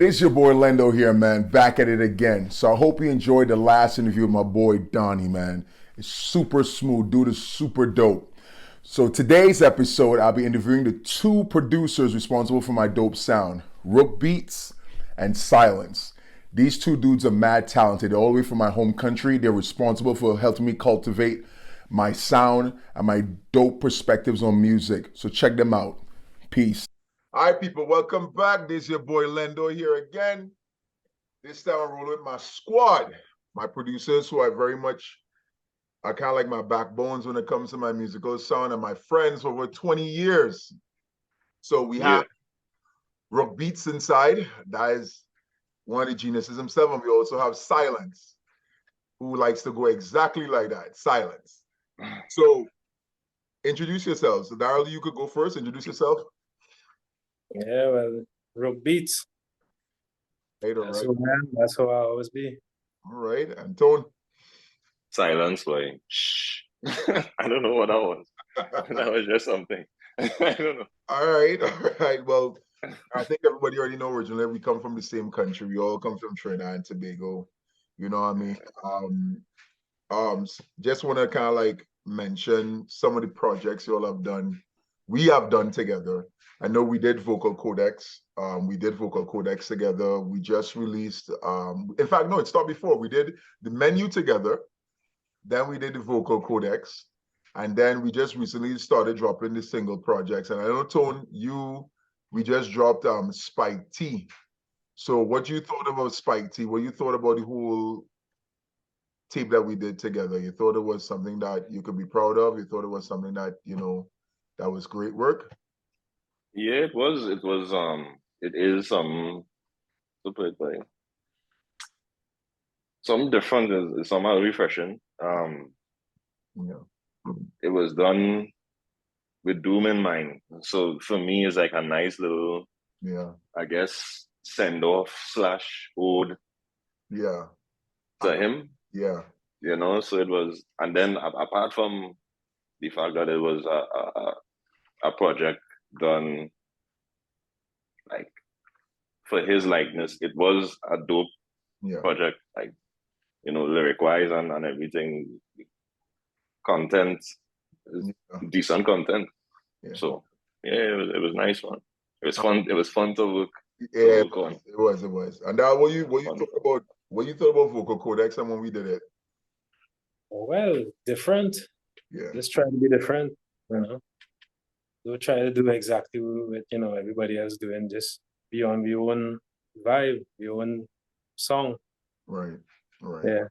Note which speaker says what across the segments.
Speaker 1: It's your boy Len-Dor here, man, back at it again. So I hope you enjoyed the last interview with my boy Donnie, man. It's super smooth, dude is super dope. So today's episode, I'll be interviewing the two producers responsible for my dope sound, Rhook Beats and Silence. These two dudes are mad talented. They're all the way from my home country. They're responsible for helping me cultivate my sound and my dope perspectives on music. So check them out. Peace. All right, people, welcome back. This is your boy Len-Dor here again. This time I'm rolling with my squad, my producers who are very much are kind of like my backbones when it comes to my musical sound, and my friends for over 20 years. So we have Rhook Beats inside. That is one of the geniuses himself. And we also have Silence, who likes to go exactly like that, Silence. So introduce yourselves. So Daryl, you could go first. Introduce yourself.
Speaker 2: Yeah, well, Rhook Beats.
Speaker 1: Hey,
Speaker 2: That's
Speaker 1: right.
Speaker 2: who I am. That's how I always be.
Speaker 1: All right, and Tone.
Speaker 3: Silence, boy. Shh. I don't know what that was. That was just something. I don't know.
Speaker 1: All right. Well, I think everybody already know originally we come from the same country. We all come from Trinidad and Tobago. You know what I mean? Just want to kind of like mention some of the projects you all have done. We have done together. I know we did Vocal Codex. We did Vocal Codex together. We just released. In fact, no, it started before. We did the menu together. Then we did the Vocal Codex, and then we just recently started dropping the single projects. And I know, Tone, we just dropped Spike T. So what you thought about Spike T? What you thought about the whole tape that we did together? You thought it was something that you could be proud of? You thought it was something that, that was great work?
Speaker 3: Yeah, it was. It is some, to put it like, some different, is somehow refreshing.
Speaker 1: Yeah.
Speaker 3: It was done with Doom in mind. So for me, it's like a nice little, I guess, send off slash ode to him.
Speaker 1: Yeah.
Speaker 3: So it was, and then apart from the fact that it was a project done like for his likeness, it was a dope project, like, lyric wise and everything. Content, decent content. Yeah. So yeah, it was nice, man. It was fun. It was fun to look.
Speaker 1: Yeah, it was. And now, what you thought about Vocal Codex and when we did it?
Speaker 2: Well, different.
Speaker 1: Yeah.
Speaker 2: Just try to be different. Don't try to do exactly what everybody else doing. Just be on your own vibe, your own song.
Speaker 1: Right.
Speaker 2: Yeah.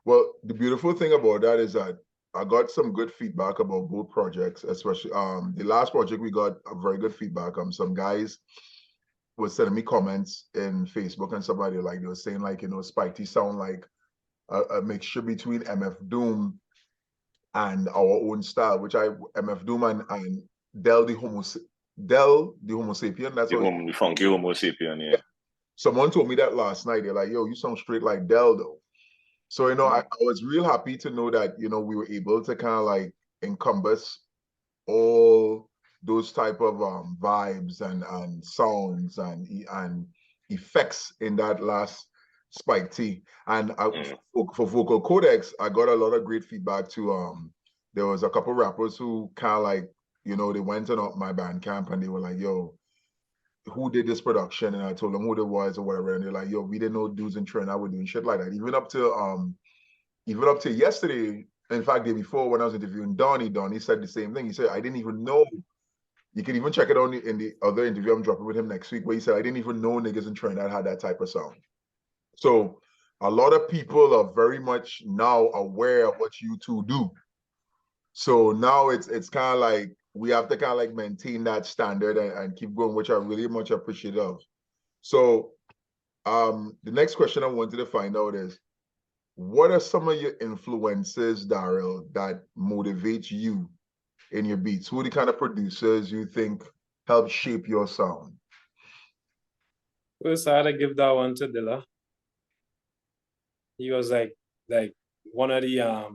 Speaker 1: Well, the beautiful thing about that is that I got some good feedback about both projects, especially the last project we got a very good feedback. Some guys was sending me comments in Facebook and somebody they were saying Spike T sound like a mixture between MF Doom and our own style, which MF Doom and Del the Homo sapien. That's
Speaker 3: the funky Homo sapien, yeah.
Speaker 1: Someone told me that last night. They're like, yo, you sound straight like Del though. So, I was real happy to know that, we were able to kind of like encompass all those type of vibes and sounds and effects in that last Spike T. And for Vocal Codex, I got a lot of great feedback too. There was a couple rappers who kind of like, they went on my Bandcamp and they were like, yo, who did this production? And I told them who it was or whatever. And they're like, yo, we didn't know dudes in Trinidad were doing shit like that. Even up to yesterday, in fact, day before when I was interviewing Donnie said the same thing. He said, I didn't even know. You can even check it out in the other interview I'm dropping with him next week, where he said, I didn't even know niggas in Trinidad had that type of sound. So a lot of people are very much now aware of what you two do. So now it's kind of like we have to kind of like maintain that standard and keep going, which I really much appreciate of. So the next question I wanted to find out is, what are some of your influences, Daryl, that motivate you in your beats? Who are the kind of producers you think help shape your sound?
Speaker 2: First, I had to give that one to Dilla. He was like one of the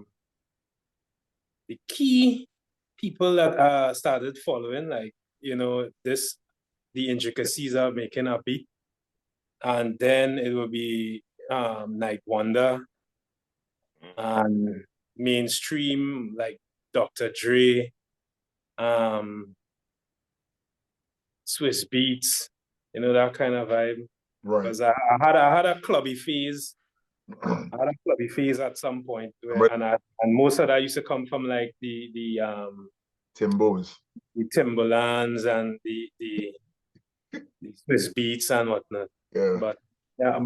Speaker 2: key people that started following, the intricacies of making a beat. and then it will be Night Wonder, and mainstream like Dr. Dre, Swiss Beats, that kind of vibe.
Speaker 1: Right.
Speaker 2: Because I had a clubby phase. I had a clubby phase at some point where, and most of that used to come from like the
Speaker 1: Timbos.
Speaker 2: the Timberlands and the Swiss Beats and whatnot.
Speaker 1: Yeah.
Speaker 2: But yeah,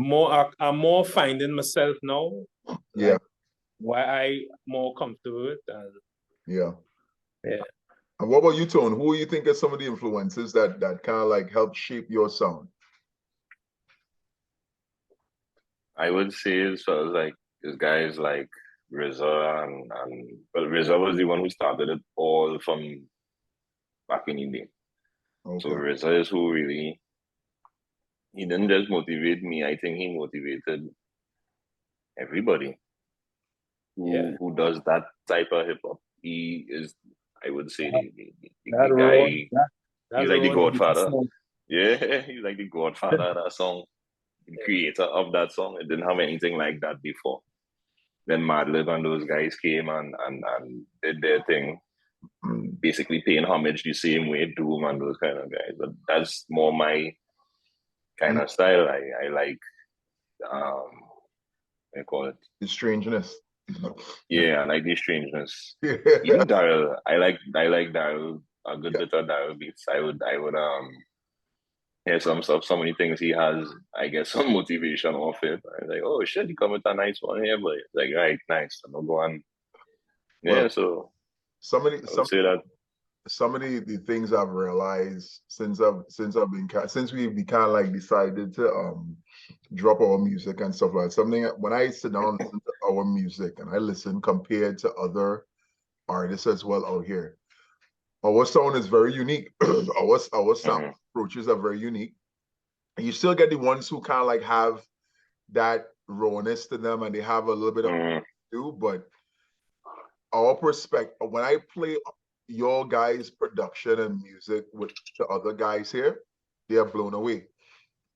Speaker 2: I'm more finding myself now.
Speaker 1: Yeah.
Speaker 2: Like why I more comfortable with and
Speaker 1: Yeah.
Speaker 2: yeah.
Speaker 1: And what about you, Tone? Who do you think are some of the influences that kind of like help shape your sound?
Speaker 3: I would say as far as like this guys like RZA and well, RZA was the one who started it all from back in the day. So
Speaker 1: Okay.
Speaker 3: RZA is who really, he didn't just motivate me. I think he motivated everybody who does that type of hip hop. He is, I would say,
Speaker 2: That
Speaker 3: the
Speaker 2: raw,
Speaker 3: guy.
Speaker 2: that
Speaker 3: He's like the
Speaker 2: raw
Speaker 3: godfather.
Speaker 2: song.
Speaker 3: Yeah, he's like the godfather of that song, the
Speaker 2: Yeah.
Speaker 3: creator of that song. It didn't have anything like that before. Then Madlib and those guys came and did their thing, basically paying homage the same way Doom and those kind of guys. But that's more my kind of style. I like I call it.
Speaker 1: The strangeness.
Speaker 3: Yeah, I like the strangeness.
Speaker 1: Yeah.
Speaker 3: Even Daryl, I like Daryl, a good bit of Daryl beats. I would hear some stuff, so many things he has, I get some motivation off it. I'm like, oh shit, he come with a nice one here, but it's like, right, nice. I'm gonna go on. Yeah,
Speaker 1: Well,
Speaker 3: so
Speaker 1: some of the
Speaker 3: I would say that.
Speaker 1: some of the things I've realized since we've kind of like decided to drop our music and stuff like that. Something when I sit down and listen to our music and I listen compared to other artists as well out here, our sound is very unique. our sound approaches are very unique. And you still get the ones who kind of like have that rawness to them and they have a little bit of do, but our perspective when I play your guys' production and music with the other guys here, they are blown away.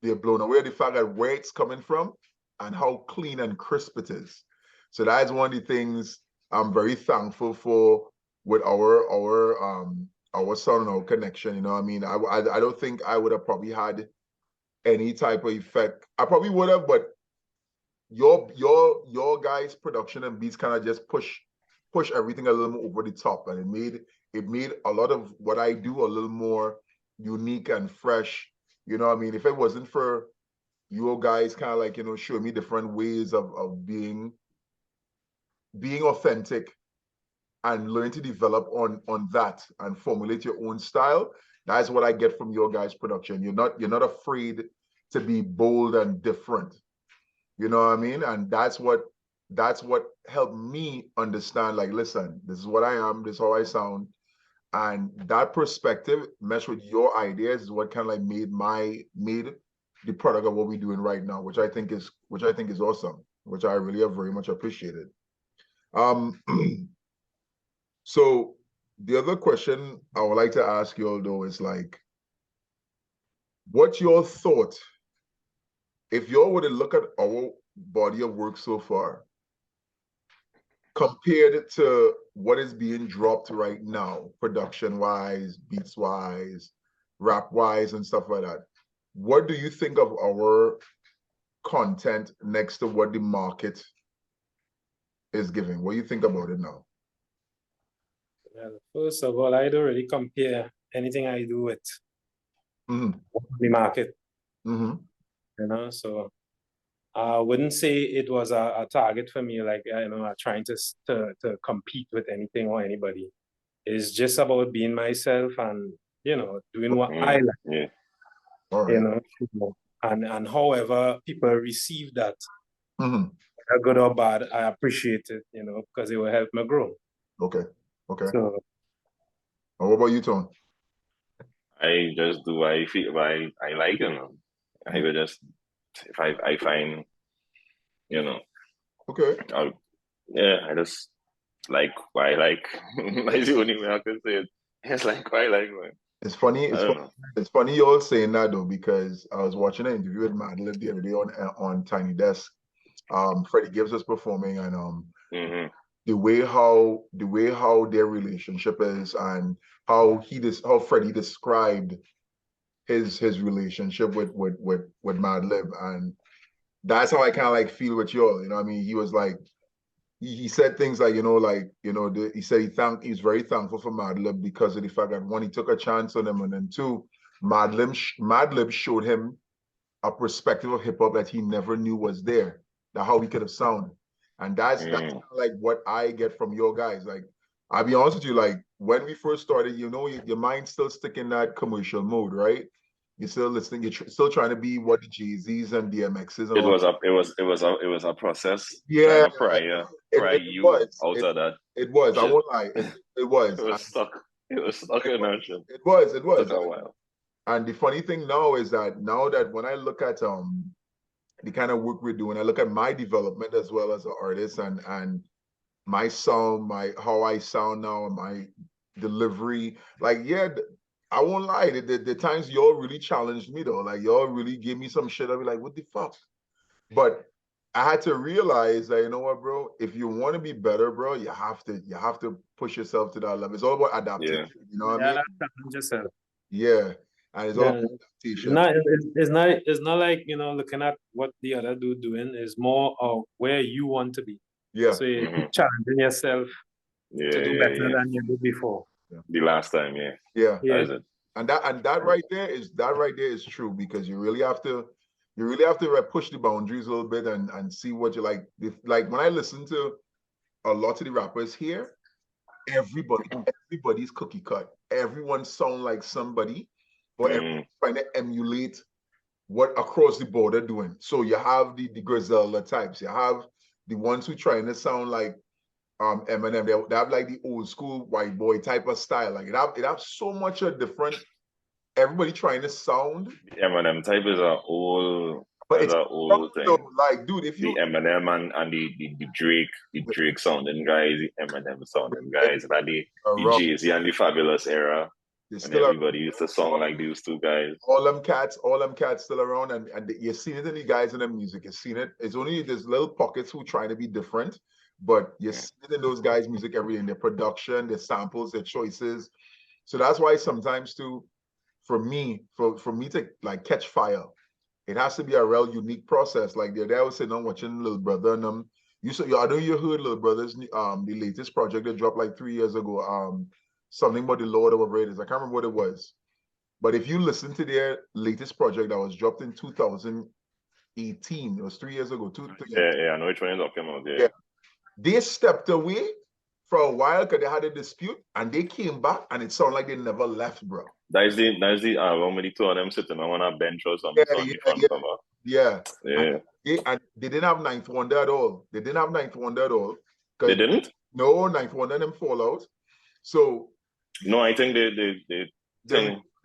Speaker 1: They're blown away at the fact that where it's coming from and how clean and crisp it is. So that's one of the things I'm very thankful for with our sound and our connection. You know what I mean? I don't think I would have probably had any type of effect. I probably would have, but your guys' production and beats kind of just push everything a little more over the top, and it made a lot of what I do a little more unique and fresh. You know what I mean? If it wasn't for you guys kind of like, showing me different ways of being authentic and learn to develop on that and formulate your own style, that's what I get from your guys' production. You're not afraid to be bold and different. You know what I mean? And that's what helped me understand, like, listen, this is what I am, this is how I sound. And that perspective meshed with your ideas is what kind of like made the product of what we're doing right now, which I think is awesome, which I really have very much appreciated. So the other question I would like to ask you all though is like, what's your thought if you all were to look at our body of work so far compared to what is being dropped right now, production wise, beats wise, rap wise, and stuff like that? What do you think of our content next to what the market is giving? What do you think about it now?
Speaker 2: Well, first of all, I don't really compare anything I do with the market. So I wouldn't say it was a target for me, like trying to compete with anything or anybody. It's just about being myself and doing what I like.
Speaker 3: Yeah.
Speaker 1: All right.
Speaker 2: And however people receive that, good or bad, I appreciate it, because it will help me grow.
Speaker 1: Okay.
Speaker 2: So,
Speaker 1: what about you, Tone?
Speaker 3: I just do what I feel, what I like, I would just, if I find,
Speaker 1: Okay.
Speaker 3: I just like what I like. That's the only way I can say it. It's like what I like, man.
Speaker 1: It's funny.
Speaker 3: I don't know.
Speaker 1: It's funny you all saying that though, because I was watching an interview with Madlib the other day on Tiny Desk. Freddie Gibbs was performing, and
Speaker 3: Hmm.
Speaker 1: the way how their relationship is, and how Freddie described his relationship with Madlib, and that's how I kind of like feel with y'all. You know what I mean? He was like he said things like, he said he's very thankful for Madlib because of the fact that one, he took a chance on him, and then two, Madlib showed him a perspective of hip hop that he never knew was there, that how he could have sounded. And that's like what I get from your guys. Like, I'll be honest with you, like when we first started, your mind's still stuck in that commercial mode, right? You're still listening, you're still trying to be what the Jay-Z's and DMX's and
Speaker 3: It
Speaker 1: all.
Speaker 3: was a process
Speaker 1: Yeah,
Speaker 3: trying to pry
Speaker 1: it
Speaker 3: you
Speaker 1: was.
Speaker 3: out of that.
Speaker 1: It was. I
Speaker 3: Shit.
Speaker 1: won't lie. It was.
Speaker 3: It was stuck. It was stuck in that shit.
Speaker 1: It was. It was.
Speaker 3: Took a while.
Speaker 1: And the funny thing now is that when I look at the kind of work we're doing, I look at my development as well as an artist, and my sound, how I sound now, and my delivery. Like, yeah, I won't lie. The times y'all really challenged me though. Like, y'all really gave me some shit. I'll be like, what the fuck? But I had to realize that, you know what, bro, if you want to be better, bro, you have to push yourself to that level. It's all about adaptation.
Speaker 3: Yeah.
Speaker 1: You know what I mean?
Speaker 2: Challenge yourself.
Speaker 1: Yeah. And it's all about adaptation.
Speaker 2: It's not like, looking at what the other dude doing. It's more of where you want to be.
Speaker 1: Yeah.
Speaker 2: So you're challenging yourself to do better than you did before.
Speaker 3: The last time, yeah.
Speaker 1: Yeah.
Speaker 3: That is it.
Speaker 1: And that right there is true, because you really have to push the boundaries a little bit and see what you like. Like when I listen to a lot of the rappers here, everybody's cookie cut. Everyone sound like somebody, or everyone's trying to emulate what across the border doing. So you have the Griselda types, you have the ones who trying to sound like Eminem. They have like the old school white boy type of style. Like it have so much a different. Everybody trying to sound.
Speaker 3: The Eminem type is a whole.
Speaker 1: But it's
Speaker 3: a old thing.
Speaker 1: Like, dude, if you
Speaker 3: the Eminem and the Drake sounding guys, the Eminem sounding guys, like the Jay-Z and the Fabulous era, and everybody used to sound like these two guys.
Speaker 1: All them cats still around, and you're seeing it in the guys in the music. You're seeing it. It's only there's little pockets who trying to be different, but you're seeing it in those guys' music every day, in their production, their samples, their choices. So that's why sometimes too, for me to like catch fire, it has to be a real unique process. Like the other day I was sitting on watching Little Brother and them. I know you heard Little Brother's the latest project that dropped like 3 years ago. Something about the Lord of our Raiders. I can't remember what it was. But if you listen to their latest project that was dropped in 2018, it was 3 years ago.
Speaker 3: I know which one you're talking about. Yeah.
Speaker 1: They stepped away for a while because they had a dispute, and they came back, and it sounded like they never left, bro.
Speaker 3: That's the album with the two of them sitting on a bench or something.
Speaker 1: Yeah. And they didn't have Ninth Wonder at all. They
Speaker 3: They didn't?
Speaker 1: No, Ninth Wonder and them fall out. So
Speaker 3: no, I think they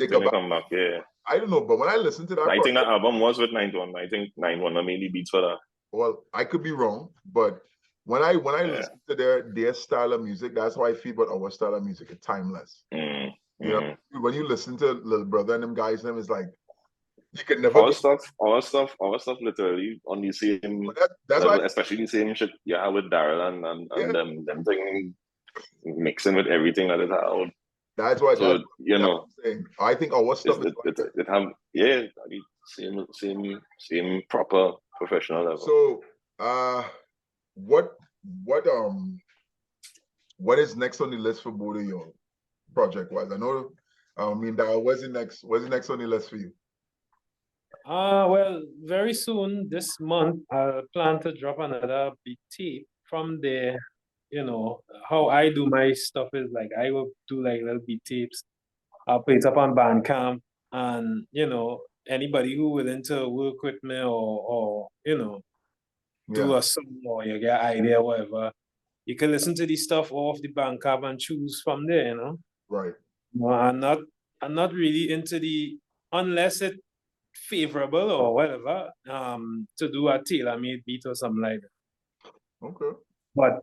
Speaker 3: come back. Yeah.
Speaker 1: I don't know, but when I listened to that,
Speaker 3: I think that album was with Ninth Wonder. I think Ninth Wonder mainly beats for that.
Speaker 1: Well, I could be wrong, but when I listen to their style of music, that's how I feel about our style of music. It's timeless. You know, when you listen to Little Brother and them guys, them is like you could never.
Speaker 3: Our stuff, literally on the same. That's level, especially the same shit you have with Daryl and them thing mixing with everything that it had.
Speaker 1: That's why.
Speaker 3: So
Speaker 1: I think our stuff
Speaker 3: it have same proper professional level.
Speaker 1: So, what is next on the list for both of y'all, project wise? I know, Daryl, what's the next on the list for you?
Speaker 2: Well, very soon this month, I plan to drop another beat tape. From there, how I do my stuff is like I will do like little beat tapes. I'll put it up on Bandcamp, and anybody who willing to work with me or do a song or you get an idea, whatever, you can listen to the stuff off the Bandcamp and choose from there.
Speaker 1: Right.
Speaker 2: I'm not really into unless it favorable or whatever, to do a tailor-made beat or something like that.
Speaker 1: Okay.
Speaker 2: But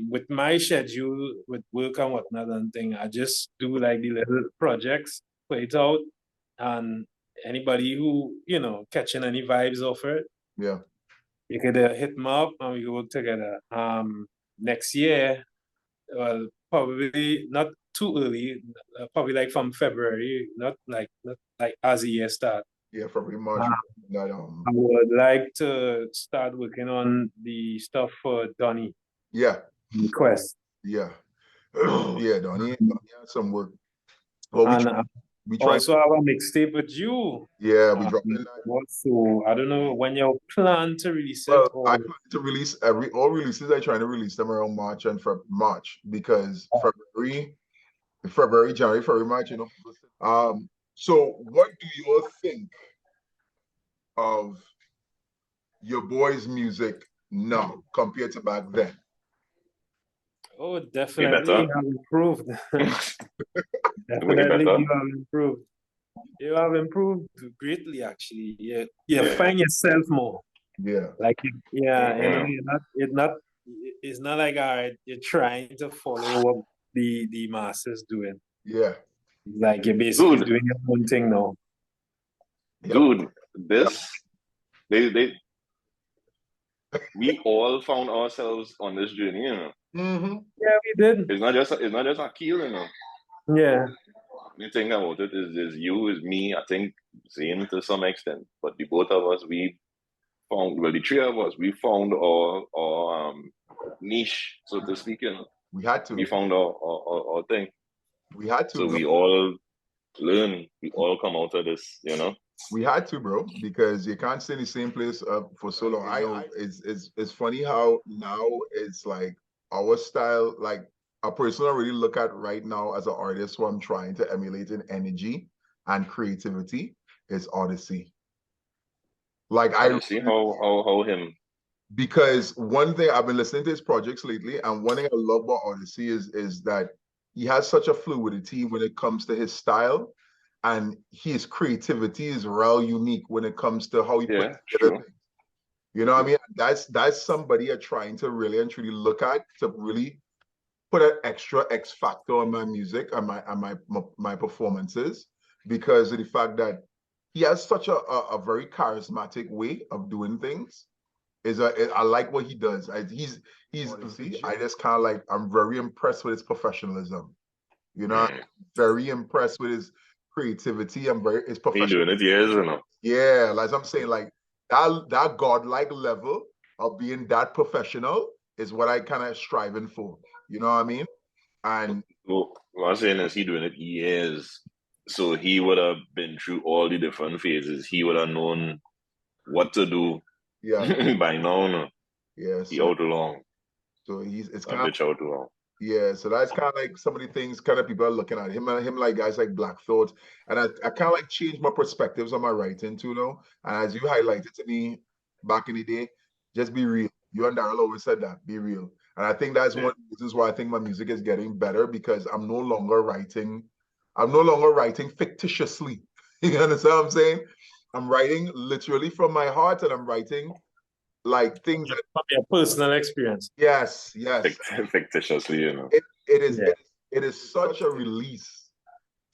Speaker 2: with my schedule, with work and whatnot and thing, I just do like the little projects put it out, and anybody who, catching any vibes off it,
Speaker 1: Yeah.
Speaker 2: you could hit me up and we work together. Next year, well, probably not too early, probably like from February, not like as the year start.
Speaker 1: Yeah, February, March. That,
Speaker 2: I would like to start working on the stuff for Donnie
Speaker 1: yeah.
Speaker 2: Quest.
Speaker 1: Yeah. Yeah, Donnie had some work. Well,
Speaker 2: And
Speaker 1: we try.
Speaker 2: also have a mixtape with you.
Speaker 1: Yeah, we dropping that.
Speaker 2: So I don't know when you plan to release it.
Speaker 1: Well,
Speaker 2: Or
Speaker 1: I plan to release all releases. I try to release them around March and March because February, January, February, March. So what do you all think of your boys' music now compared to back then?
Speaker 2: Oh, definitely have improved. Definitely you have improved. You have improved greatly, actually. You find yourself more.
Speaker 1: Yeah.
Speaker 2: Like, it's not like, all right, you're trying to follow what the masses doing.
Speaker 1: Yeah.
Speaker 2: Like, you're basically doing your own thing now.
Speaker 3: Dude, we all found ourselves on this journey,
Speaker 1: Mm-hmm.
Speaker 2: Yeah, we did.
Speaker 3: It's not just Akil,
Speaker 2: Yeah.
Speaker 3: The thing about it is you, is me, I think Zane to some extent, but the both of us, the three of us, we found our niche, so to speak,
Speaker 1: We had to.
Speaker 3: We found our thing.
Speaker 1: We had to.
Speaker 3: So we all learn, we all come out of this,
Speaker 1: We had to, bro, because you can't stay in the same place for so long. It's funny how now it's like our style, like a person I really look at right now as an artist who I'm trying to emulate in energy and creativity is Odyssey. Like
Speaker 3: I see how him.
Speaker 1: Because one thing I've been listening to his projects lately, and one thing I love about Odyssey is that he has such a fluidity when it comes to his style, and his creativity is real unique when it comes to how he puts together things. You know what I mean? That's somebody I'm trying to really and truly look at to really put an extra X factor on my music and my performances, because of the fact that he has such a very charismatic way of doing things. I like what he does. I just kind of like, I'm very impressed with his professionalism. Very impressed with his creativity. His professional.
Speaker 3: He doing it years,
Speaker 1: Yeah, like I'm saying, like that godlike level of being that professional is what I kind of striving for. You know what I mean? And
Speaker 3: what I'm saying is, he doing it years, so he would have been through all the different phases. He would have known what to do.
Speaker 1: Yeah.
Speaker 3: By now,
Speaker 1: yeah.
Speaker 3: He out long.
Speaker 1: So it's
Speaker 3: kind of out long.
Speaker 1: Yeah, so that's kind of like some of the things kind of people are looking at him like guys like Black Thought. And I kind of like changed my perspectives on my writing too, though. And as you highlighted to me back in the day, just be real. You and Daryl always said that, be real. And I think that's one of the reasons why I think my music is getting better, because I'm no longer writing fictitiously. You understand what I'm saying? I'm writing literally from my heart, and I'm writing like things
Speaker 2: from your personal experience.
Speaker 1: Yes.
Speaker 3: Fictitiously,
Speaker 1: It is such a release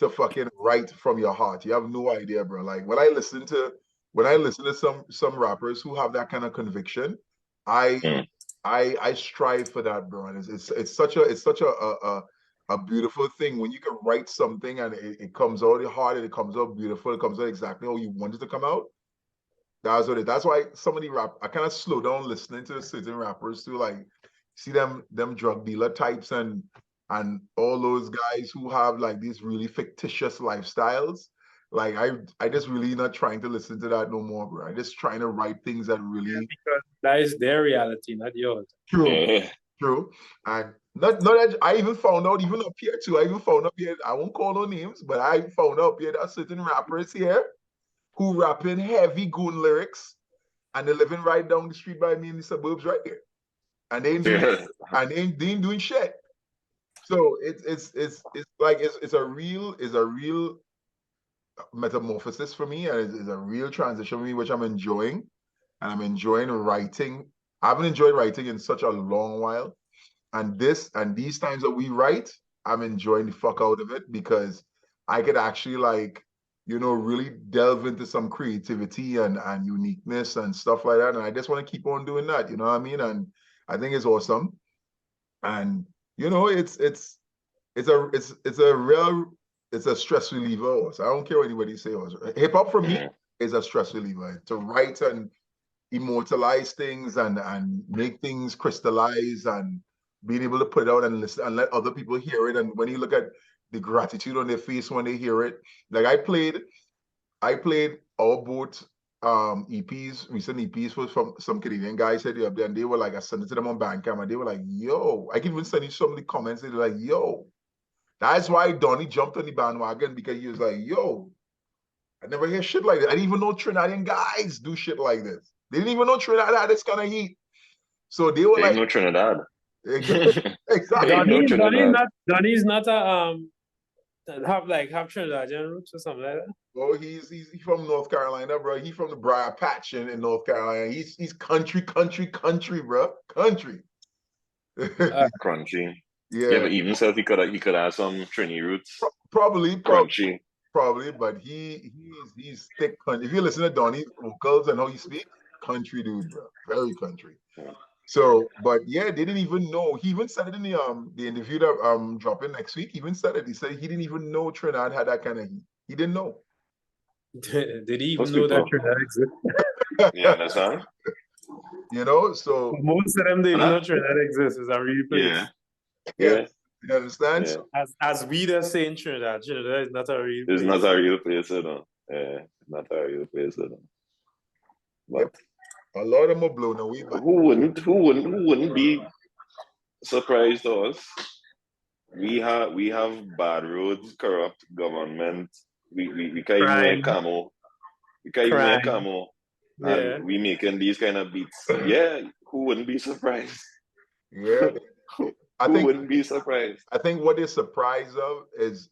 Speaker 1: to fucking write from your heart. You have no idea, bro. Like when I listen to some rappers who have that kind of conviction, I strive for that, bro. And it's such a beautiful thing when you can write something and it comes out hard and it comes out beautiful. It comes out exactly how you want it to come out. That's why some of the I kind of slow down listening to certain rappers too. Like, see them drug dealer types and all those guys who have like these really fictitious lifestyles. Like I just really not trying to listen to that no more, bro. I just trying to write things that really,
Speaker 2: because that is their reality, not yours.
Speaker 1: True. And not that I even found out, even up here too. I won't call no names, but I found out here that certain rappers here who rapping heavy goon lyrics, and they're living right down the street by me in the suburbs right here, and they ain't doing shit. So it's a real metamorphosis for me, and it's a real transition for me, which I'm enjoying, and I'm enjoying writing. I haven't enjoyed writing in such a long while, and these times that we write, I'm enjoying the fuck out of it, because I could actually like, you know, really delve into some creativity and uniqueness and stuff like that. And I just want to keep on doing that, you know what I mean? And I think it's awesome. And you know, it's a stress reliever. So I don't care what anybody says. Hip hop for me is a stress reliever. To write and immortalize things and make things crystallize and being able to put it out and listen and let other people hear it. And when you look at the gratitude on their face when they hear it, like I played our both EPs, recent EPs was from some Canadian guys said up there, and they were like, I sent it to them on Bandcamp, and they were like, yo, I can even send you some of the comments. They're like, yo, that's why Donnie jumped on the bandwagon, because he was like, yo, I never hear shit like that. I didn't even know Trinidadian guys do shit like this. They didn't even know Trinidad had this kind of heat. So they were like,
Speaker 3: no Trinidad.
Speaker 1: exactly.
Speaker 2: Donnie's not a have Trinidadian roots or something like that.
Speaker 1: Oh, he's from North Carolina, bro. He's from the Briar Patch in North Carolina. He's country, bro. Country.
Speaker 3: Crunchy. Yeah, but even so, he could have some Trini roots.
Speaker 1: Probably,
Speaker 3: crunchy.
Speaker 1: Probably, but he's thick country. If you listen to Donnie's vocals and how he speaks, country dude, bro. Very country. Yeah. So, but yeah, they didn't even know. He even said it in the interview that dropping next week. He even said it. He said he didn't even know Trinidad had that kind of heat. He didn't know.
Speaker 2: Did he even know that Trinidad exists?
Speaker 3: Yeah, that's how.
Speaker 1: You know, so
Speaker 2: most of them they even know Trinidad exists. Is a real place.
Speaker 1: Yeah. You understand?
Speaker 2: Yeah. As we just say in Trinidad is not a real place.
Speaker 3: It's not a real place, you know. Yeah, not a real place, you know. But
Speaker 1: a lot of them are blown away. But
Speaker 3: who wouldn't be surprised to us? We have bad roads, corrupt government. We can't even wear camo. We can't even wear camo. And we making these kind of beats. Yeah, who wouldn't be surprised?
Speaker 1: Yeah.
Speaker 3: Who wouldn't be surprised?
Speaker 1: I think what they're surprised of is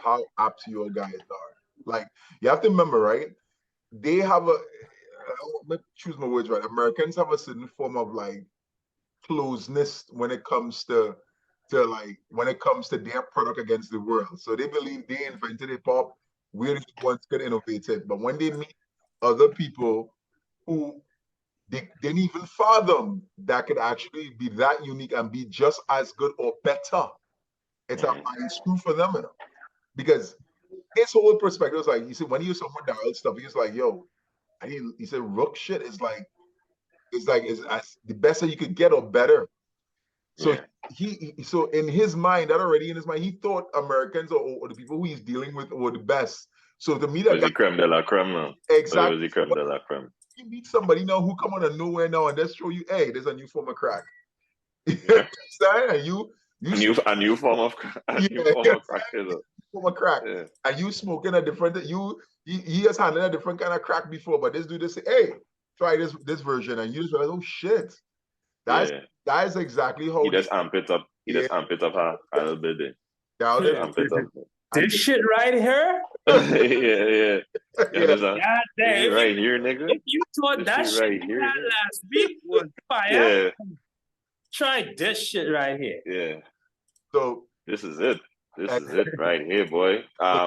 Speaker 1: how apt your guys are. Like, you have to remember, right? They have let me choose my words right. Americans have a certain form of like closeness when it comes to their product against the world. So they believe they invented hip hop. We're the ones could innovate it. But when they meet other people who they didn't even fathom that could actually be that unique and be just as good or better, it's a mind screw for them, you know? Because his whole perspective was like, you see, when he was someone dialed stuff, he was like, yo, he said Rhook shit is like it's the best that you could get or better. So so in his mind, he thought Americans or the people who he's dealing with were the best. So to me, that
Speaker 3: was the creme de la creme now.
Speaker 1: Exactly.
Speaker 3: Was the creme de la creme.
Speaker 1: You meet somebody now who come out of nowhere now and just show you, hey, there's a new form of crack. And you
Speaker 3: a new form of crack.
Speaker 1: Form of crack. Yeah. And you smoking a different he has handled a different kind of crack before, but this dude just say, hey, try this version, and you just realize, oh shit. That is exactly how
Speaker 3: he just amp it up. He just amp it up a little bit.
Speaker 2: This shit right here?
Speaker 3: yeah.
Speaker 2: God damn.
Speaker 3: Right here, nigga.
Speaker 2: If you thought that shit right here last week was fire, try this shit right here.
Speaker 3: Yeah.
Speaker 1: So
Speaker 3: this is it. This is it right here, boy.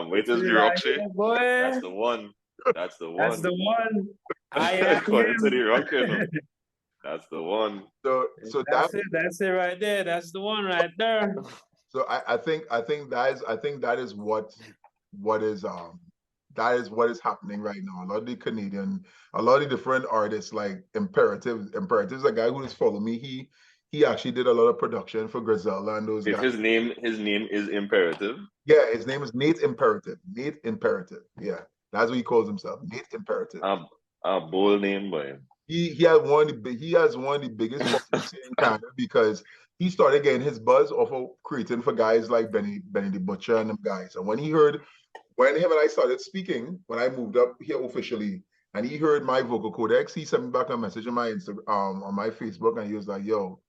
Speaker 3: Wait till the Rhook shit. That's the one. That's the one. According to the Rhook, you know. That's the one.
Speaker 1: So
Speaker 3: that's
Speaker 2: it. That's it right there. That's the one right there.
Speaker 1: So I think that is what is happening right now. A lot of the different artists like Imperative's a guy who just followed me. He actually did a lot of production for Griselda and those guys.
Speaker 3: His name is Imperative.
Speaker 1: Yeah, his name is Nate Imperative. Nate Imperative. Yeah, that's what he calls himself. Nate Imperative.
Speaker 3: A bold name, boy.
Speaker 1: He has one of the biggest problems in Canada because he started getting his buzz off of creating for guys like Benny the Butcher and them guys. And when him and I started speaking, when I moved up here officially, and he heard my vocal codex, he sent me back a message on my Instagram, on my Facebook, and he was like, yo,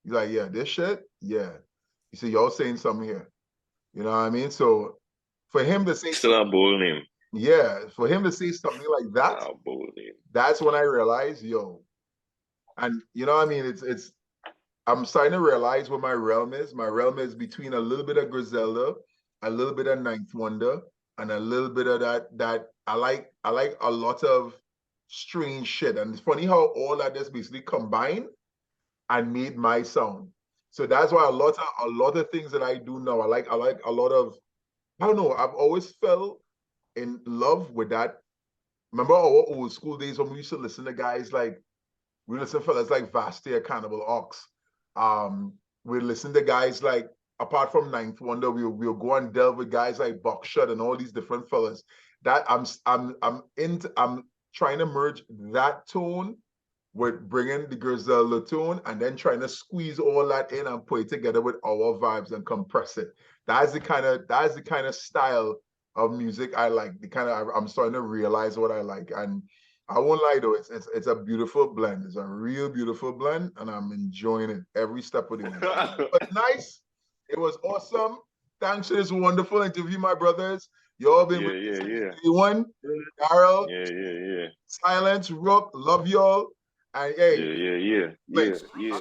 Speaker 1: he's like, yeah, this shit, yeah. He said, y'all saying something here. You know what I mean? So for him to say
Speaker 3: still a bold name.
Speaker 1: Yeah, for him to say something like that, that's when I realized, yo, and you know what I mean? It's I'm starting to realize what my realm is. My realm is between a little bit of Griselda, a little bit of Ninth Wonder, and a little bit of that I like a lot of strange shit. And it's funny how all that just basically combined and made my sound. So that's why a lot of things that I do now, I like a lot of, I don't know, I've always felt in love with that. Remember our old school days when we used to listen to guys like, we listen to fellas like Vastia, Cannibal Ox. We listen to guys like, apart from Ninth Wonder, we'll go and delve with guys like Buckshot and all these different fellas. That I'm trying to merge that tone with bringing the Griselda tone and then trying to squeeze all that in and put it together with our vibes and compress it. That's the kind of style of music I like. I'm starting to realize what I like. And I won't lie though, it's a beautiful blend. It's a real beautiful blend, and I'm enjoying it every step of the way. It was nice. It was awesome. Thanks for this wonderful interview, my brothers. Y'all been with me since day one. Daryl, Silence, Rhook, love y'all. And hey,
Speaker 3: yeah.